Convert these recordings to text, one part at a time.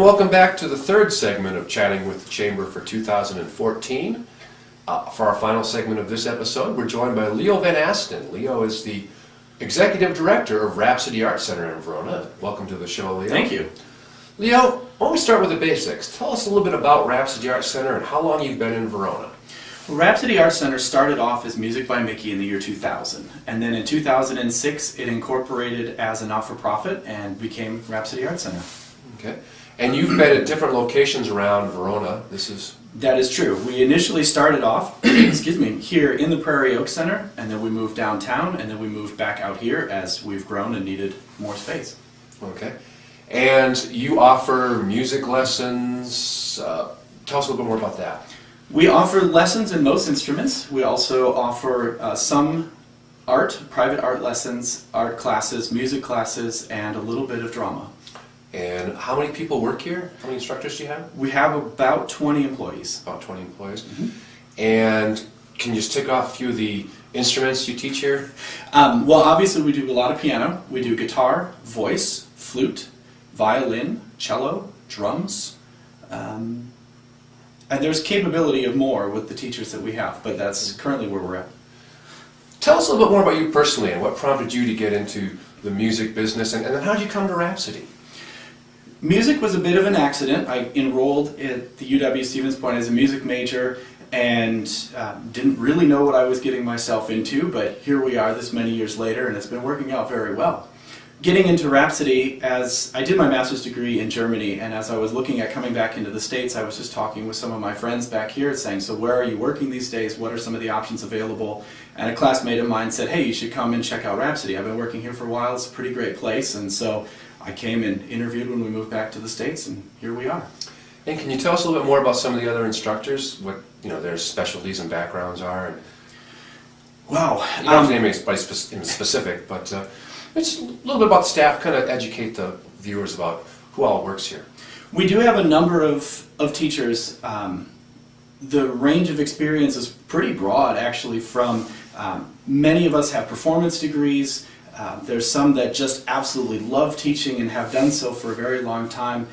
welcome back to the third segment of Chatting with the Chamber for 2014. For our final segment of this episode, we're joined by Leo Van Asten. Leo is the Executive Director of Rhapsody Art Center in Verona. Welcome to the show, Leo. Thank you. Leo, why don't we start with the basics? Tell us a little bit about Rhapsody Art Center and how long you've been in Verona. Well, Rhapsody Art Center started off as Music by Mickey in the year 2000, and then in 2006 it incorporated as a not-for-profit and became Rhapsody Art Center. Okay. And you've been at different locations around Verona. That is true. We initially started off here in the Prairie Oak Center, and then we moved downtown, and then we moved back out here as we've grown and needed more space. Okay. And you offer music lessons. Tell us a little bit more about that. We offer lessons in most instruments. We also offer some private art lessons, art classes, music classes, and a little bit of drama. And how many people work here? How many instructors do you have? We have about 20 employees. About 20 employees. Mm-hmm. And can you just tick off a few of the instruments you teach here? Well, obviously we do a lot of piano. We do guitar, voice, flute, violin, cello, drums. And there's capability of more with the teachers that we have, but that's currently where we're at. Tell us a little bit more about you personally and what prompted you to get into the music business, and then how did you come to Rhapsody? Music was a bit of an accident. I enrolled at the UW Stevens Point as a music major and didn't really know what I was getting myself into, but here we are this many years later, and it's been working out very well. Getting into Rhapsody, as I did my master's degree in Germany, and as I was looking at coming back into the States, I was just talking with some of my friends back here saying, so where are you working these days? What are some of the options available? And a classmate of mine said, hey, you should come and check out Rhapsody. I've been working here for a while. It's a pretty great place. And so I came and interviewed when we moved back to the States, and here we are. And can you tell us a little bit more about some of the other instructors, what their specialties and backgrounds are? And wow. You don't have to name anybody specific, but it's a little bit about staff, kind of educate the viewers about who all works here. We do have a number of teachers. The range of experience is pretty broad, actually, from many of us have performance degrees. There's some that just absolutely love teaching and have done so for a very long time.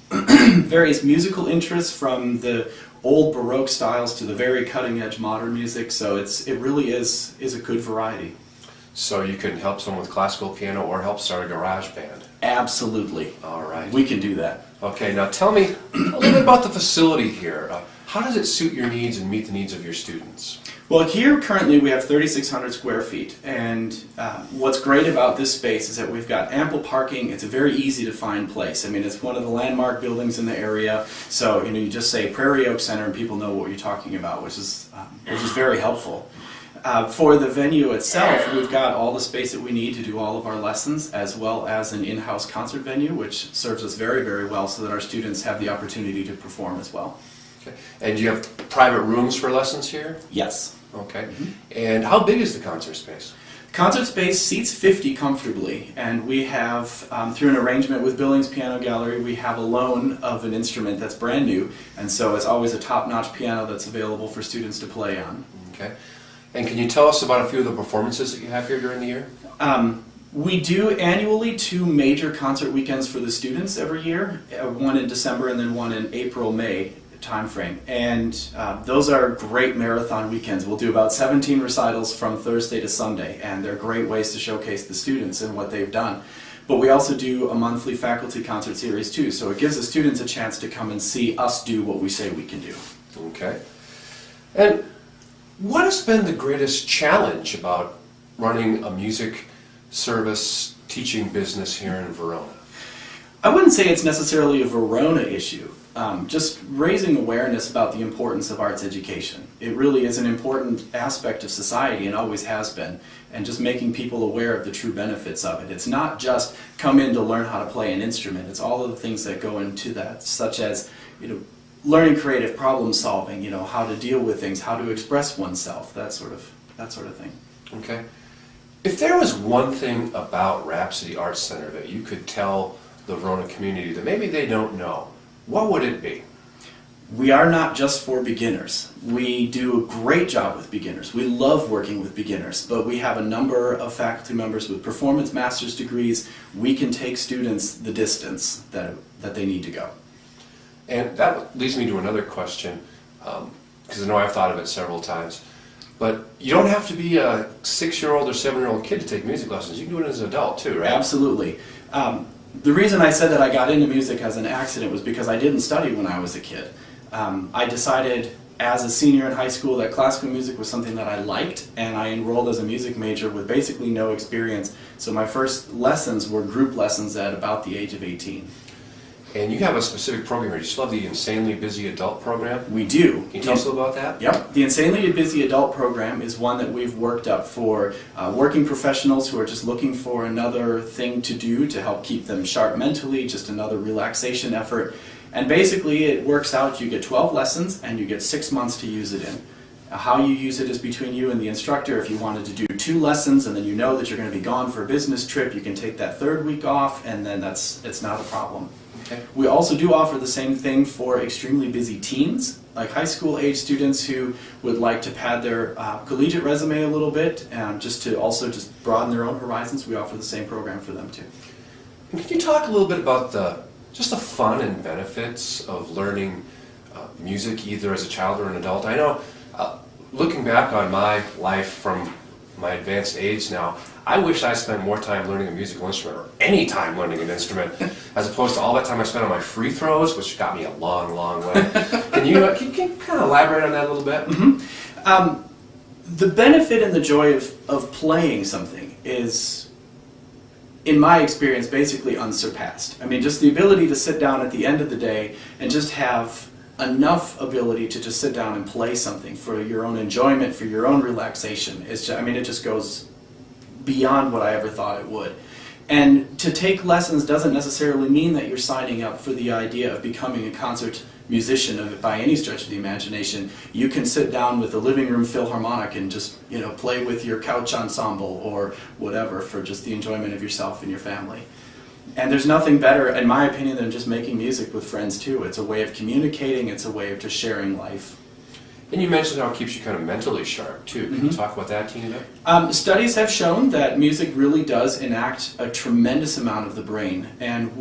Various musical interests, from the old Baroque styles to the very cutting-edge modern music, so it really is a good variety. So you can help someone with classical piano or help start a garage band? Absolutely. All right. We can do that. Okay, now tell me a little bit about the facility here. How does it suit your needs and meet the needs of your students? Well, here currently we have 3,600 square feet, and what's great about this space is that we've got ample parking. It's a very easy to find place. I mean, it's one of the landmark buildings in the area, so you just say Prairie Oak Center and people know what you're talking about, which is very helpful. For the venue itself, we've got all the space that we need to do all of our lessons, as well as an in-house concert venue, which serves us very, very well so that our students have the opportunity to perform as well. Okay. And do you have private rooms for lessons here? Yes. Okay. Mm-hmm. And how big is the concert space? Concert space seats 50 comfortably, and we have, through an arrangement with Billings Piano Gallery, we have a loan of an instrument that's brand new, and so it's always a top-notch piano that's available for students to play on. Okay. And can you tell us about a few of the performances that you have here during the year? We do annually 2 major concert weekends for the students every year, one in December and then one in April-May timeframe. And those are great marathon weekends. We'll do about 17 recitals from Thursday to Sunday, and they're great ways to showcase the students and what they've done. But we also do a monthly faculty concert series too, so it gives the students a chance to come and see us do what we say we can do. Okay. And what has been the greatest challenge about running a music service teaching business here in Verona? I wouldn't say it's necessarily a Verona issue. Just raising awareness about the importance of arts education. It really is an important aspect of society and always has been, and just making people aware of the true benefits of it. It's not just come in to learn how to play an instrument, it's all of the things that go into that, such as learning creative problem solving, how to deal with things, how to express oneself, that sort of thing. Okay. If there was one thing about Rhapsody Arts Center that you could tell the Verona community that maybe they don't know, what would it be? We are not just for beginners. We do a great job with beginners. We love working with beginners, but we have a number of faculty members with performance master's degrees. We can take students the distance that that they need to go. And that leads me to another question, because I know I've thought of it several times. But you don't have to be a 6-year-old or 7-year-old kid to take music lessons. You can do it as an adult too, right? Absolutely. The reason I said that I got into music as an accident was because I didn't study when I was a kid. I decided as a senior in high school that classical music was something that I liked, and I enrolled as a music major with basically no experience. So my first lessons were group lessons at about the age of 18. And you have a specific program here. You still have the Insanely Busy Adult program? We do. Can you tell us a little about that? Yep. The Insanely Busy Adult program is one that we've worked up for working professionals who are just looking for another thing to do to help keep them sharp mentally, just another relaxation effort. And basically it works out, you get 12 lessons and you get 6 months to use it in. How you use it is between you and the instructor. If you wanted to do 2 lessons and then you know that you're going to be gone for a business trip, you can take that 3rd week off, and then it's not a problem. Okay. We also do offer the same thing for extremely busy teens, like high school age students who would like to pad their collegiate resume a little bit, just to also just broaden their own horizons. We offer the same program for them too. And can you talk a little bit about just the fun and benefits of learning music, either as a child or an adult? I know, looking back on my life from my advanced age now, I wish I spent more time learning a musical instrument, or any time learning an instrument, as opposed to all that time I spent on my free throws, which got me a long, long way. Can you kind of elaborate on that a little bit? Mm-hmm. The benefit and the joy of playing something is, in my experience, basically unsurpassed. I mean, just the ability to sit down at the end of the day and just have enough ability to just sit down and play something for your own enjoyment, for your own relaxation. It's just, I mean, it just goes beyond what I ever thought it would. And to take lessons doesn't necessarily mean that you're signing up for the idea of becoming a concert musician by any stretch of the imagination. You can sit down with a living room philharmonic and just, play with your couch ensemble or whatever for just the enjoyment of yourself and your family. And there's nothing better, in my opinion, than just making music with friends too. It's a way of communicating, it's a way of just sharing life. And you mentioned how it keeps you kind of mentally sharp too. Can you talk about that, Tina? Studies have shown that music really does enact a tremendous amount of the brain, and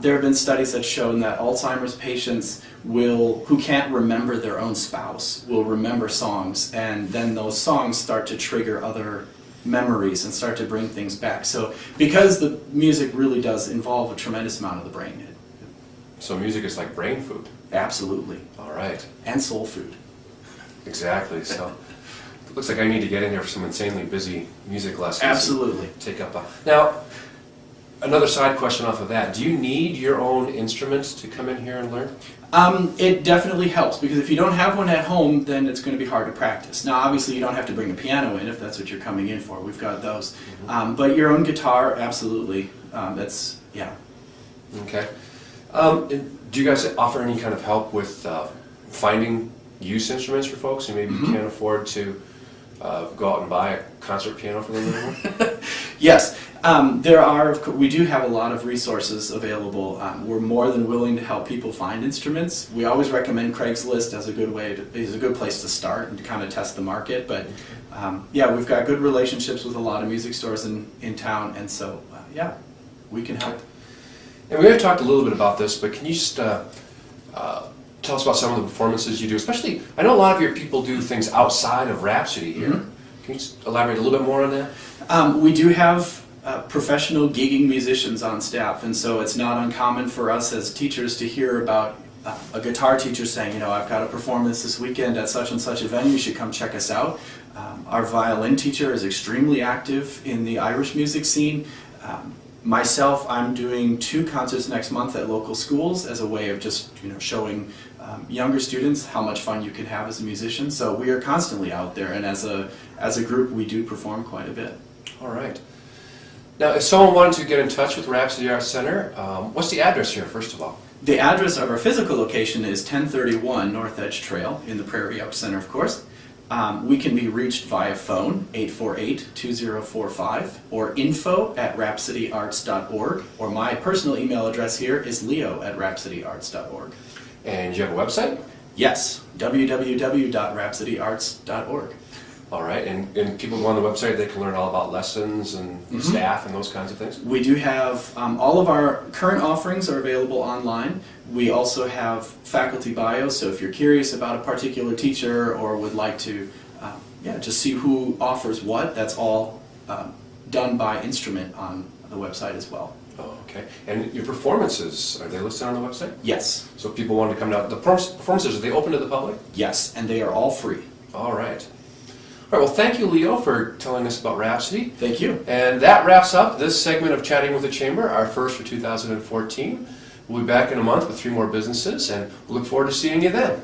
there have been studies that shown that Alzheimer's patients who can't remember their own spouse will remember songs, and then those songs start to trigger other memories and start to bring things back. So because the music really does involve a tremendous amount of the brain. So music is like brain food. Absolutely. All right. And soul food. Exactly. So it looks like I need to get in here for some insanely busy music lessons. Absolutely. Take up now, another side question off of that. Do you need your own instruments to come in here and learn? It definitely helps, because if you don't have one at home, then it's going to be hard to practice. Now, obviously, you don't have to bring a piano in if that's what you're coming in for. We've got those. But your own guitar, absolutely. Yeah. Okay. Do you guys offer any kind of help with finding use instruments for folks who maybe can't afford to go out and buy a concert piano for them anymore? Yes, we do have a lot of resources available. We're more than willing to help people find instruments. We always recommend Craigslist as a good place to start and to kind of test the market. But yeah, we've got good relationships with a lot of music stores in town, and so yeah, we can help. And we already talked a little bit about this, but can you just tell us about some of the performances you do? Especially, I know a lot of your people do things outside of Rhapsody here. Can you just elaborate a little bit more on that? We do have professional gigging musicians on staff, and so it's not uncommon for us as teachers to hear about a guitar teacher saying, I've got a performance this weekend at such and such a venue, you should come check us out. Our violin teacher is extremely active in the Irish music scene. Myself, I'm doing 2 concerts next month at local schools as a way of just showing younger students how much fun you can have as a musician. So we are constantly out there, and as a group, we do perform quite a bit. All right. Now, if someone wanted to get in touch with Rhapsody Arts Center, what's the address here, first of all? The address of our physical location is 1031 North Edge Trail in the Prairie Out Center, of course. We can be reached via phone, 848-2045, or info@rhapsodyarts.org, or my personal email address here is leo@rhapsodyarts.org. And you have a website? Yes, www.rhapsodyarts.org. All right, and people go on the website, they can learn all about lessons and staff and those kinds of things? We do have, all of our current offerings are available online. We also have faculty bios, so if you're curious about a particular teacher or would like to just see who offers what, that's all done by instrument on the website as well. Oh, okay. And your performances, are they listed on the website? Yes. So if people want to come out, the performances, are they open to the public? Yes, and they are all free. All right. All right, well, thank you, Leo, for telling us about Rhapsody. Thank you. And that wraps up this segment of Chatting with the Chamber, our first for 2014. We'll be back in a month with 3 more businesses, and we look forward to seeing you then.